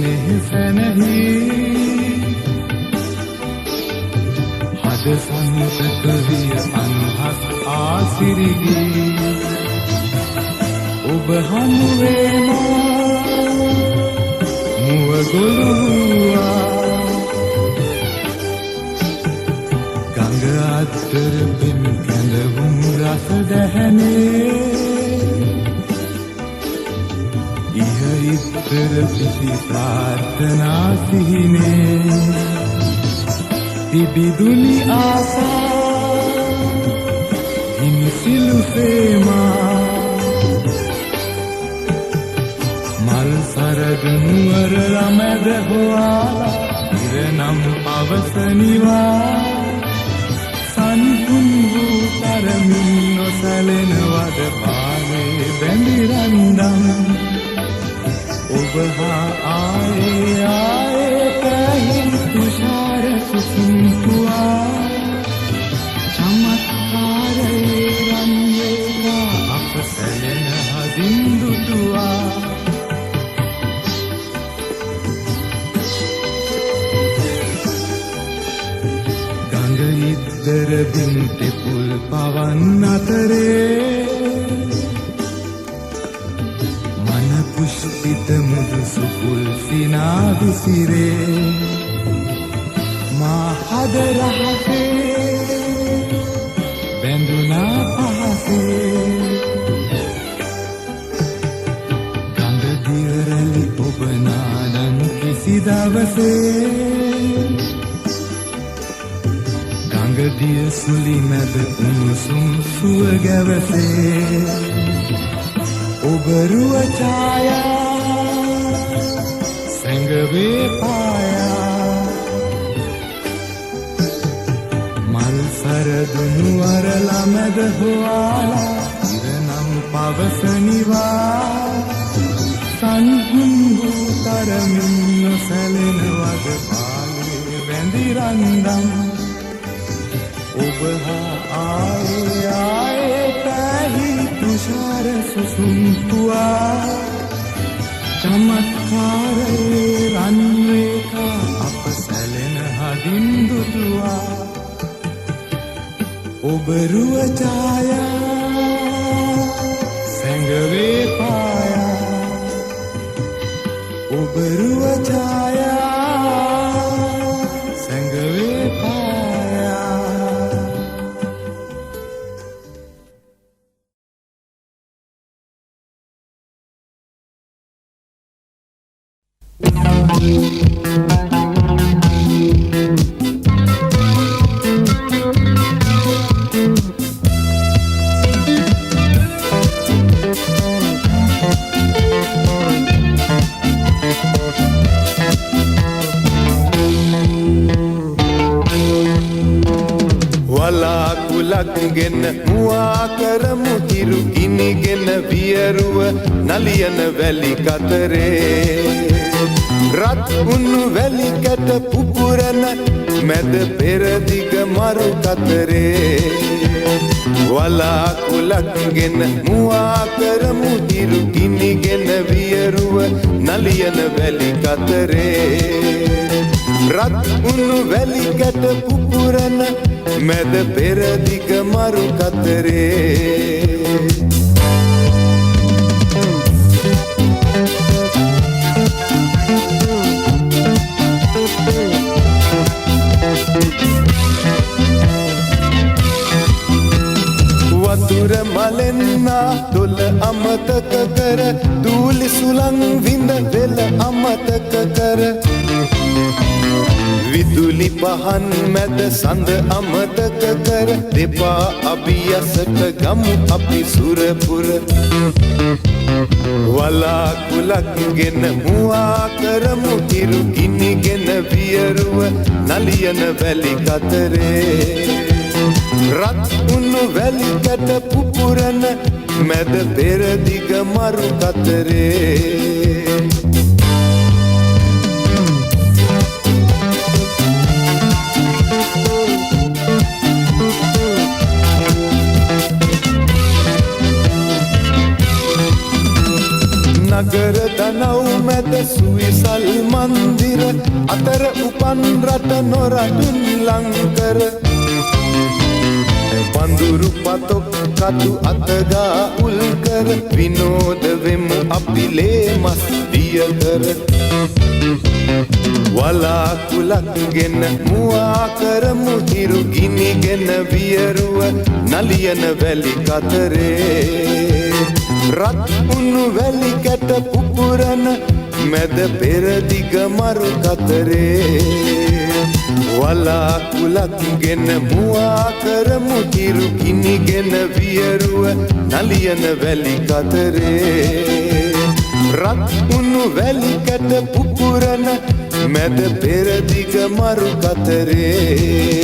සෙනෙහසනහි හද සම්තක විය අනුහස් ආසිරිගි ඔබ හමුවේම මුව ගොළුවා ගඟ අත්තර පෙම් කැඳවුම් රස දැහැනේ ඉතර පිසි ප්‍රාර්ථනා සිහිනේ තිබිදුනි ආසා හිමිසිලු සේමා මල් සරගනුවර ළමැද හොයාලා ඉරනම් පවසනිවා සන්තුන් වූ තරමින් නොසැලෙන වද පානේ බැඳිරන්දම් ඔබ හා ආයේ ආයේ පැහින් තුෂාර සුසුම්තුවා චමත්කාරයේ රන්වේවා අප සැලෙන හදින් දුටුවා ගඟ ඉද්දර බිම් තෙපුල් පවන් අතරේ පුෂ්පිත මුදු සුපුල් සිනාදු සිරේ මා හද රහසේ බැඳුනා පහසේ ගඳ දියරලි ඔබ නාදන් කිසි දවසේ ගඟ දිය සුලි මැද උණුසුම් සුව ගැවසේ ඔබ රුව ඡායා සැඟවේ පායා මල් සරදුණු අරලා මැද හොයාලා ඉරනම් පවසනිවා සන්හුන් වූ තරමින් නොසැලෙන වද පාලේ වැඳිරන්දම් ඔබ හා ආයේ ආයේ පැහි තුෂාර සුසුම්තුවා චමත්කාරයේ රන්වේකා අප සැලෙන හදින් දුටුවා ඔබ රුව ඡායා සැඟවේ පායා ඔබ රුව ඡායා සැඟවේ පායා වලාකුලක්ගෙන මුවා කරමු හිරු ගිනිගෙන වියරුව නලියන වැලි කතරේ රත් උණු වැලි කැට පුපුරන මැද පෙරදිග මරු කතරේ වලාකුලක්ගෙන මුවා කරමු හිරු ගිනිගෙන වියරුව නලියන වැලි කතරේ රත් උණු වැලි කැට පුපුරන මැද පෙරදිග මරු කතරේ වතුර මලෙන්නා දොල අමතක කර දූලි සුළං විඳ වෙල අමතක කර විදුලි පහන් මැද සඳ අමතක කර දෙපා අභියසට ගමු අපි සුරපුර වලාකුලක්ගෙන මුවා කරමු හිරු ගිනිගෙන වියරුව නලියන වැලි කතරේ රත් උණු වැලි කැට පුපුරන මැද පෙරදිග මරු කතරේ නගර දනව් මැද සුවිසල් මන්දිර අතර උපන් රට නොරටින් ලංකර පඳුරු පතොක් කතු අතගා උල්කර විනෝද වෙමු අපි ලේමස් දියකර වලාකුලක් ගෙන මුවා කරමු හිරු ගිනිගෙන වියරුව නලියන වැලි කතරේ රත් උණු වැලි කැට පුපුරන මැද පෙරදිග මරු කතරේ වලාකුලක් ගෙන මුවා කරමු හිරු ගිනිගෙන වියරුව නලියන වැලි කතරේ රත් උණු වැලි කැට පුපුරන මැද පෙරදිග මරු කතරේ